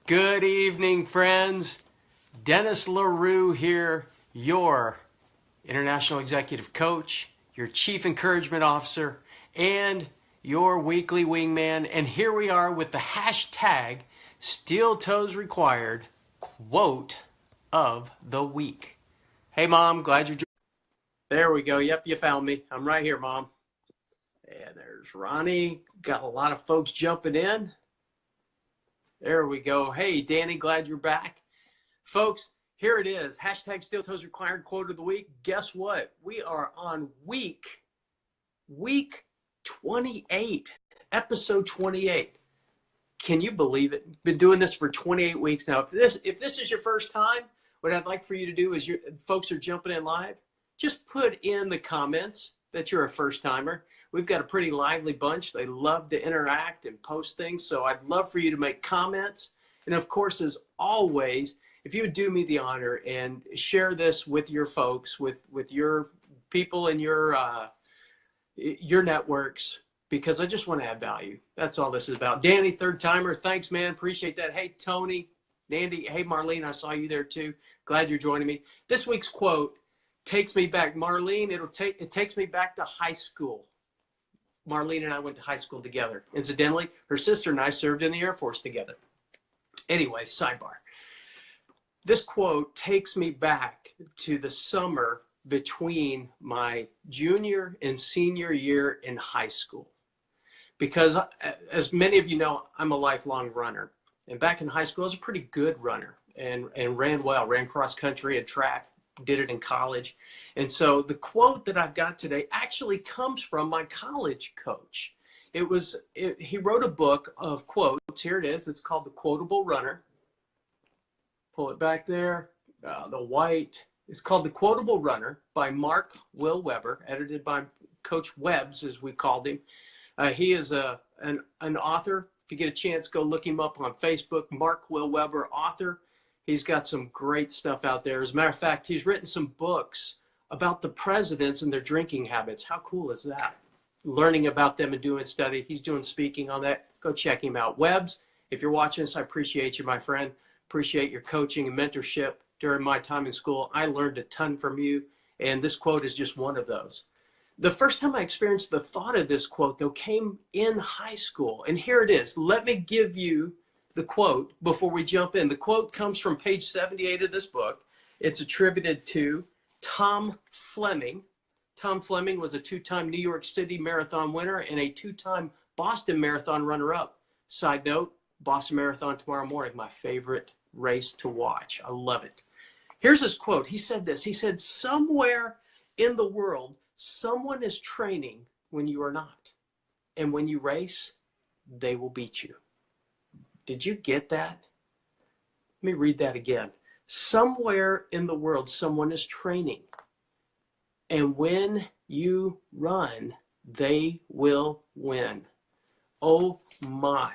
Good evening, friends. Dennis LaRue here, your International Executive Coach, your Chief Encouragement Officer, and your weekly wingman. And here we are with the hashtag Steel Toes Required quote of the week. Hey, Mom, glad you're joining. There we go. Yep, you found me. I'm right here, Mom. And there's Ronnie. Got a lot of folks jumping in. There we go. Hey, Danny, glad you're back. Folks, here it is. Hashtag Steel Toes Required quote of the week. Guess what? We are on week 28, episode 28. Can you believe it? Been doing this for 28 weeks now. If this is your first time, what I'd like for you to do is, folks are jumping in live, just put in the comments that you're a first timer. We've got a pretty lively bunch. They love to interact and post things. So I'd love for you to make comments. And of course, as always, if you would do me the honor and share this with your folks, with your people in your networks, because I just want to add value. That's all this is about. Danny, third timer. Thanks, man. Appreciate that. Hey, Tony, Nandy. Hey, Marlene. I saw you there too. Glad you're joining me. This week's quote takes me back. Marlene, it takes me back to high school. Marlene and I went to high school together. Incidentally, her sister and I served in the Air Force together. Anyway, sidebar. This quote takes me back to the summer between my junior and senior year in high school. Because as many of you know, I'm a lifelong runner. And back in high school, I was a pretty good runner and ran well, ran cross country and track. Did it in college. And so the quote that I've got today actually comes from my college coach. He wrote a book of quotes. Here it is. It's called The Quotable Runner. Pull it back there. The white. It's called The Quotable Runner by Mark Will Weber, edited by Coach Webbs, as we called him. He is an author. If you get a chance, go look him up on Facebook. Mark Will Weber, author. He's got some great stuff out there. As a matter of fact, he's written some books about the presidents and their drinking habits. How cool is that? Learning about them and doing study. He's doing speaking on that. Go check him out. Webbs, if you're watching this, I appreciate you, my friend. Appreciate your coaching and mentorship during my time in school. I learned a ton from you, and this quote is just one of those. The first time I experienced the thought of this quote, though, came in high school. And here it is. Let me give you the quote before we jump in. The quote comes from page 78 of this book. It's attributed to Tom Fleming. Tom Fleming was a two-time New York City Marathon winner and a two-time Boston Marathon runner-up. Side note, Boston Marathon tomorrow morning, my favorite race to watch. I love it. Here's his quote. He said this. He said, "Somewhere in the world, someone is training when you are not. And when you race, they will beat you." Did you get that? Let me read that again. Somewhere in the world, someone is training. And when you run, they will win. Oh my.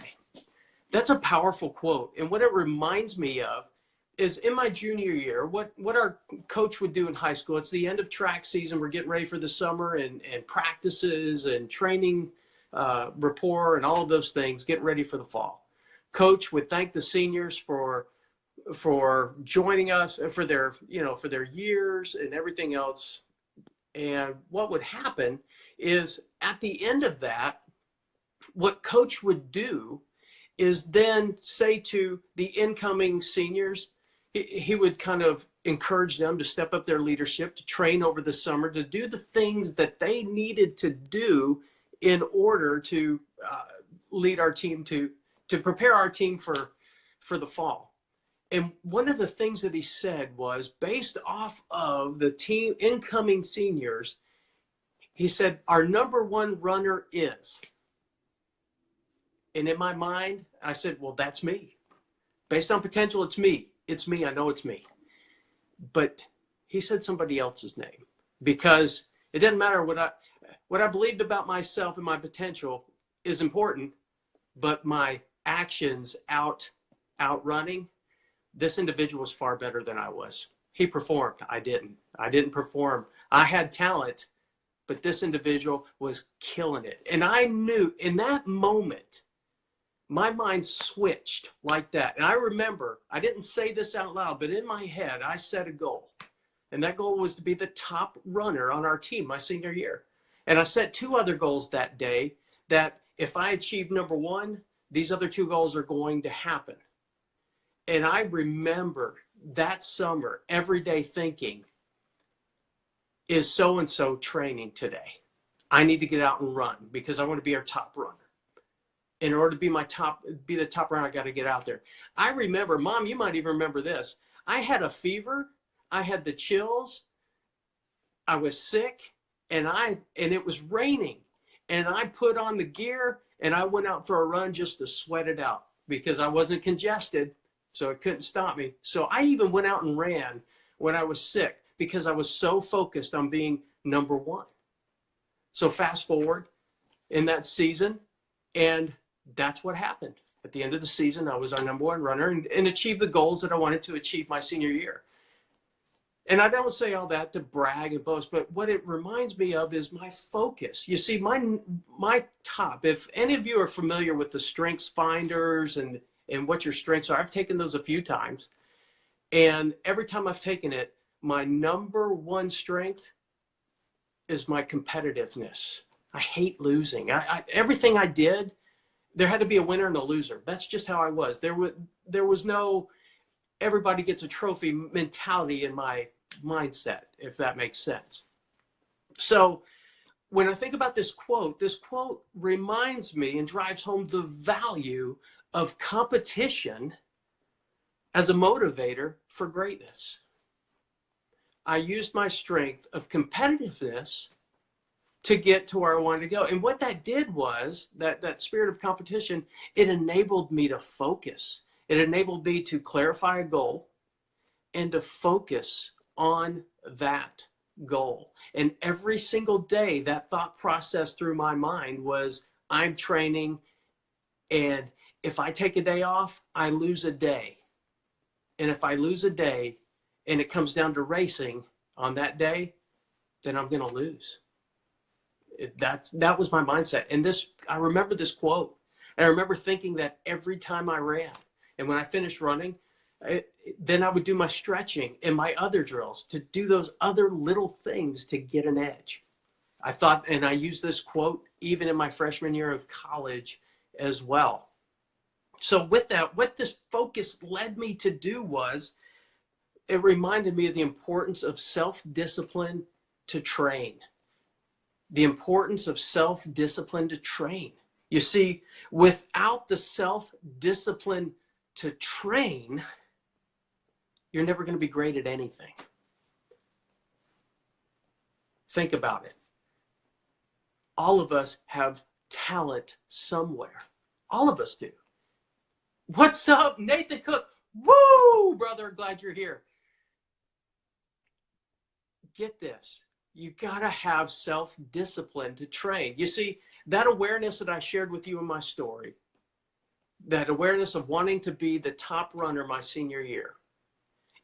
That's a powerful quote. And what it reminds me of is in my junior year, what our coach would do in high school. It's the end of track season. We're getting ready for the summer and practices and training, rapport and all of those things, getting ready for the fall. Coach would thank the seniors for joining us, for their years and everything else. And what would happen is at the end of that, what coach would do is then say to the incoming seniors, he would kind of encourage them to step up their leadership, to train over the summer, to do the things that they needed to do in order to lead our team to prepare our team for the fall. And one of the things that he said was, based off of the team incoming seniors, he said, our number one runner is. And in my mind, I said, well, that's me. Based on potential, it's me. It's me. I know it's me. But he said somebody else's name, because it doesn't matter what I believed about myself and my potential is important, but my actions outrunning, this individual was far better than I was. He performed. I didn't perform. I had talent, but this individual was killing it. And I knew in that moment, my mind switched like that. And I remember, I didn't say this out loud, but in my head, I set a goal. And that goal was to be the top runner on our team my senior year. And I set 2 other goals that day that if I achieve number 1, these other 2 goals are going to happen. And I remember that summer every day thinking, is so-and-so training today? I need to get out and run because I want to be our top runner. In order to be the top runner, I got to get out there. I remember, Mom, you might even remember this. I had a fever. I had the chills. I was sick, and it was raining. And I put on the gear, and I went out for a run just to sweat it out because I wasn't congested, so it couldn't stop me. So I even went out and ran when I was sick because I was so focused on being number 1. So fast forward in that season, and that's what happened. At the end of the season, I was our number 1 runner and achieved the goals that I wanted to achieve my senior year. And I don't say all that to brag and boast, but what it reminds me of is my focus. You see, my top, if any of you are familiar with the strengths finders and what your strengths are, I've taken those a few times. And every time I've taken it, my number 1 strength is my competitiveness. I hate losing. Everything I did, there had to be a winner and a loser. That's just how I was. There was no everybody gets a trophy mentality in my mindset, if that makes sense. So when I think about this quote reminds me and drives home the value of competition as a motivator for greatness. I used my strength of competitiveness to get to where I wanted to go. And what that did was that spirit of competition, it enabled me to focus. It enabled me to clarify a goal and to focus on that goal. And every single day, that thought process through my mind was, I'm training, and if I take a day off, I lose a day. And if I lose a day and it comes down to racing on that day, then I'm going to lose. That was my mindset. And I remember this quote. And I remember thinking that every time I ran. And when I finished running, then I would do my stretching and my other drills to do those other little things to get an edge. I thought, and I used this quote even in my freshman year of college as well. So with that, what this focus led me to do was, it reminded me of the importance of self-discipline to train. The importance of self-discipline to train. You see, without the self-discipline to train, you're never going to be great at anything. Think about it. All of us have talent somewhere. All of us do. What's up, Nathan Cook? Woo, brother, glad you're here. Get this. You got to have self-discipline to train. You see, that awareness that I shared with you in my story, that awareness of wanting to be the top runner my senior year,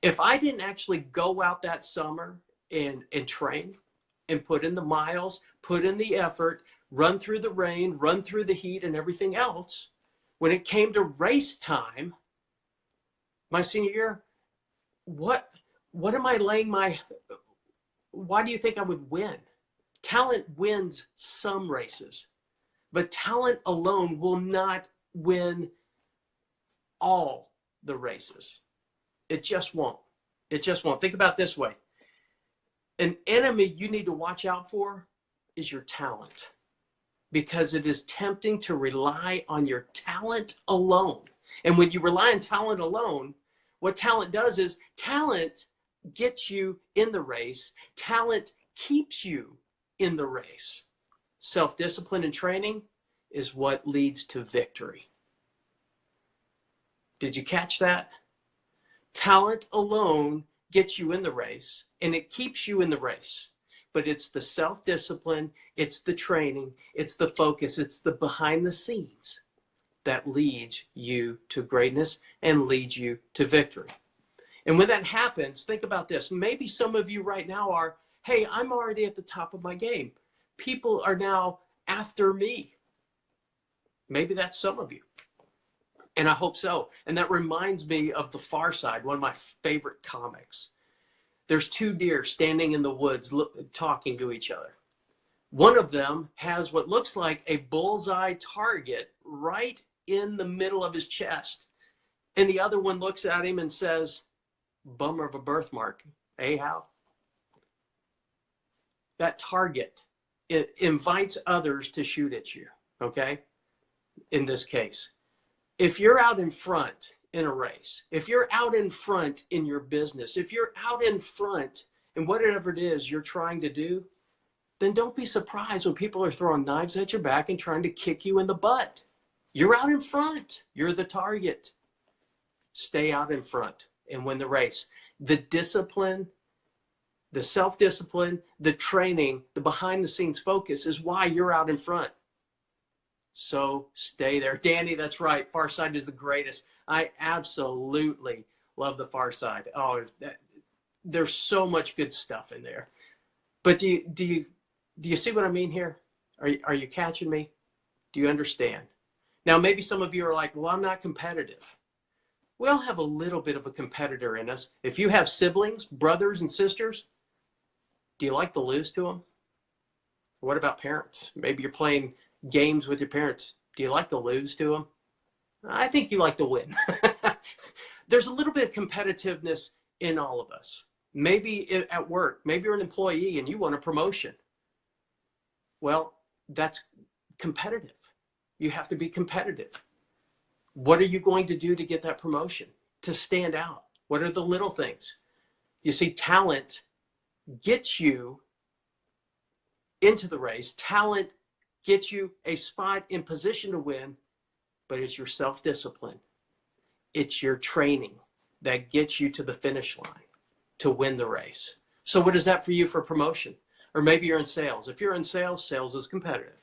if I didn't actually go out that summer and train and put in the miles, put in the effort, run through the rain, run through the heat and everything else, when it came to race time, my senior year, what am I laying why do you think I would win? Talent wins some races, but talent alone will not win all the races. It just won't. It just won't. Think about it this way. An enemy you need to watch out for is your talent, because it is tempting to rely on your talent alone. And when you rely on talent alone, what talent does is talent gets you in the race. Talent keeps you in the race. Self-discipline and training is what leads to victory. Did you catch that? Talent alone gets you in the race, and it keeps you in the race. But it's the self-discipline, it's the training, it's the focus, it's the behind the scenes that leads you to greatness and leads you to victory. And when that happens, think about this. Maybe some of you right now are, hey, I'm already at the top of my game. People are now after me. Maybe that's some of you. And I hope so. And that reminds me of The Far Side, one of my favorite comics. There's two deer standing in the woods talking to each other. One of them has what looks like a bullseye target right in the middle of his chest. And the other one looks at him and says, bummer of a birthmark, eh, Hal? That target, it invites others to shoot at you, okay? In this case. If you're out in front in a race, if you're out in front in your business, if you're out in front in whatever it is you're trying to do, then don't be surprised when people are throwing knives at your back and trying to kick you in the butt. You're out in front. You're the target. Stay out in front and win the race. The discipline, the self-discipline, the training, the behind-the-scenes focus is why you're out in front. So stay there. Danny, that's right. Far Side is the greatest. I absolutely love The Far Side. Oh, there's so much good stuff in there. But do you see what I mean here? Are you catching me? Do you understand? Now, maybe some of you are like, well, I'm not competitive. We all have a little bit of a competitor in us. If you have siblings, brothers and sisters, do you like to lose to them? What about parents? Maybe you're playing games with your parents. Do you like to lose to them? I think you like to win. There's a little bit of competitiveness in all of us. Maybe at work, maybe you're an employee and you want a promotion. Well, that's competitive. You have to be competitive. What are you going to do to get that promotion, to stand out? What are the little things? You see, talent gets you into the race. Talent gets you a spot in position to win, but it's your self-discipline. It's your training that gets you to the finish line to win the race. So what is that for you for promotion? Or maybe you're in sales. If you're in sales, sales is competitive.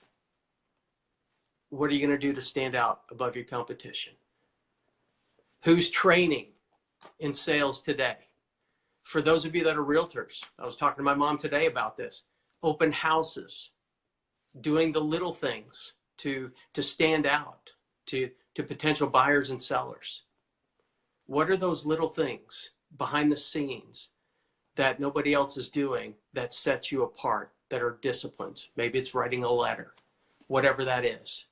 What are you going to do to stand out above your competition? Who's training in sales today? For those of you that are realtors, I was talking to my mom today about this. Open houses, doing the little things to stand out to potential buyers and sellers. What are those little things behind the scenes that nobody else is doing that sets you apart, that are disciplines? Maybe it's writing a letter, whatever that is.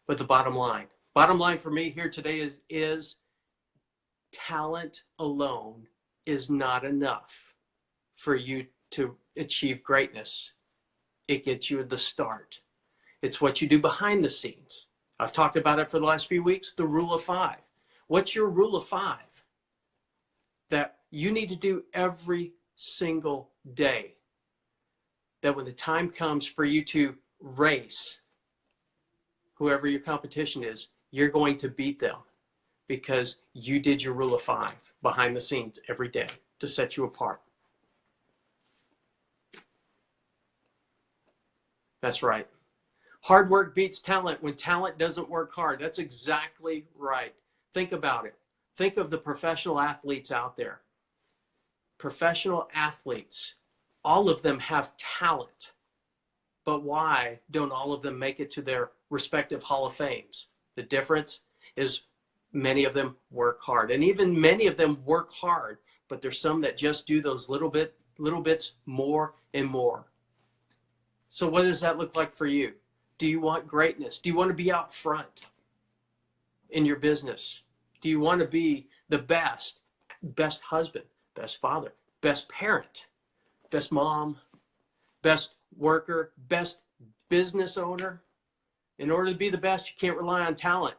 But the bottom line for me here today is talent alone is not enough for you to achieve greatness. It gets you at the start. It's what you do behind the scenes. I've talked about it for the last few weeks, the rule of 5. What's your rule of 5 that you need to do every single day, that when the time comes for you to race whoever your competition is, you're going to beat them because you did your rule of 5 behind the scenes every day to set you apart? That's right. Hard work beats talent when talent doesn't work hard. That's exactly right. Think about it. Think of the professional athletes out there. Professional athletes, all of them have talent. But why don't all of them make it to their respective Hall of Fames? The difference is many of them work hard. And even many of them work hard, but there's some that just do those little bits more and more. So what does that look like for you? Do you want greatness? Do you want to be out front in your business? Do you want to be the best husband, best father, best parent, best mom, best worker, best business owner? In order to be the best, you can't rely on talent.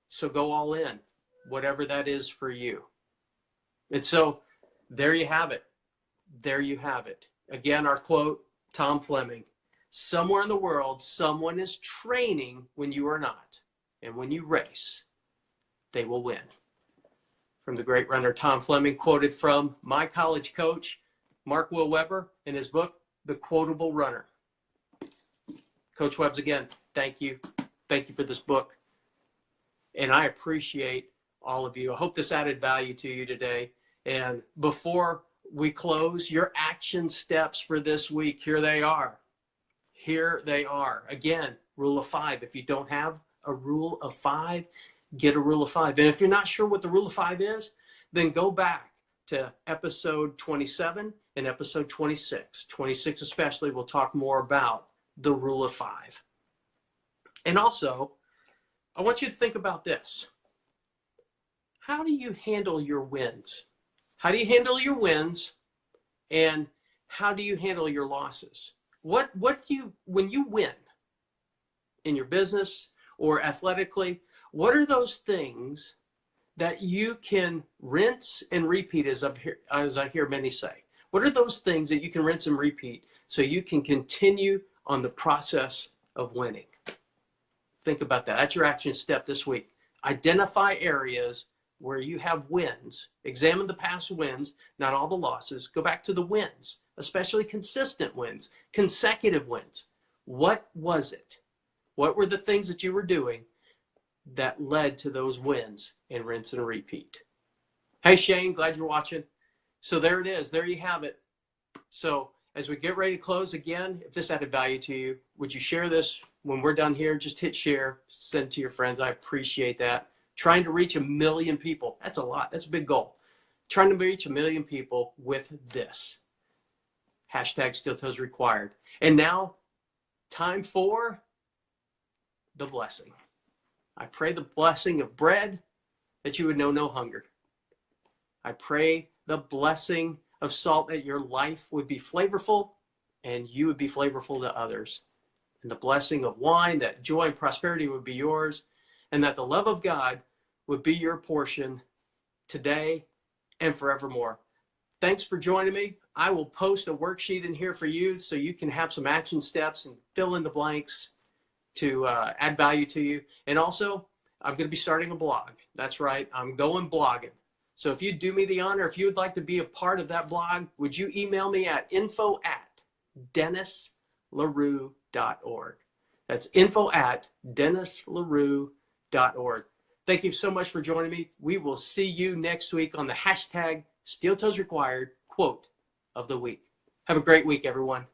So go all in, whatever that is for you. And so there you have it. There you have it. Again, our quote, Tom Fleming: somewhere in the world, someone is training when you are not. And when you race, they will win. From the great runner Tom Fleming, quoted from my college coach, Mark Will Weber, in his book, The Quotable Runner. Coach Webbs, again, thank you. Thank you for this book. And I appreciate all of you. I hope this added value to you today. And before we close, your action steps for this week, here they are. Here they are. Again, rule of 5. If you don't have a rule of 5, get a rule of 5. And if you're not sure what the rule of 5 is, then go back to episode 27 and episode 26. 26 especially, we'll talk more about the rule of 5. And also, I want you to think about this. How do you handle your wins? How do you handle your wins? And how do you handle your losses? When you win in your business or athletically, what are those things that you can rinse and repeat, as I hear many say? What are those things that you can rinse and repeat so you can continue on the process of winning? Think about that. That's your action step this week. Identify areas where you have wins. Examine the past wins, not all the losses. Go back to the wins, especially consistent wins, consecutive wins. What was it? What were the things that you were doing that led to those wins? And rinse and repeat. Hey, Shane, glad you're watching. So there it is. There you have it. So as we get ready to close again, if this added value to you, would you share this when we're done here? Just hit share, send it to your friends. I appreciate that. Trying to reach 1 million people. That's a lot. That's a big goal. Trying to reach 1 million people with this. #SteelToesRequired. And now, time for the blessing. I pray the blessing of bread that you would know no hunger. I pray the blessing of salt that your life would be flavorful and you would be flavorful to others. And the blessing of wine, that joy and prosperity would be yours, and that the love of God would be your portion today and forevermore. Thanks for joining me. I will post a worksheet in here for you so you can have some action steps and fill in the blanks to add value to you. And also, I'm going to be starting a blog. That's right. I'm going blogging. So if you do me the honor, if you would like to be a part of that blog, would you email me at info@dennislarue.org. That's info@dennislarue.org. Thank you so much for joining me. We will see you next week on the #SteelToesRequired quote of the week. Have a great week, everyone.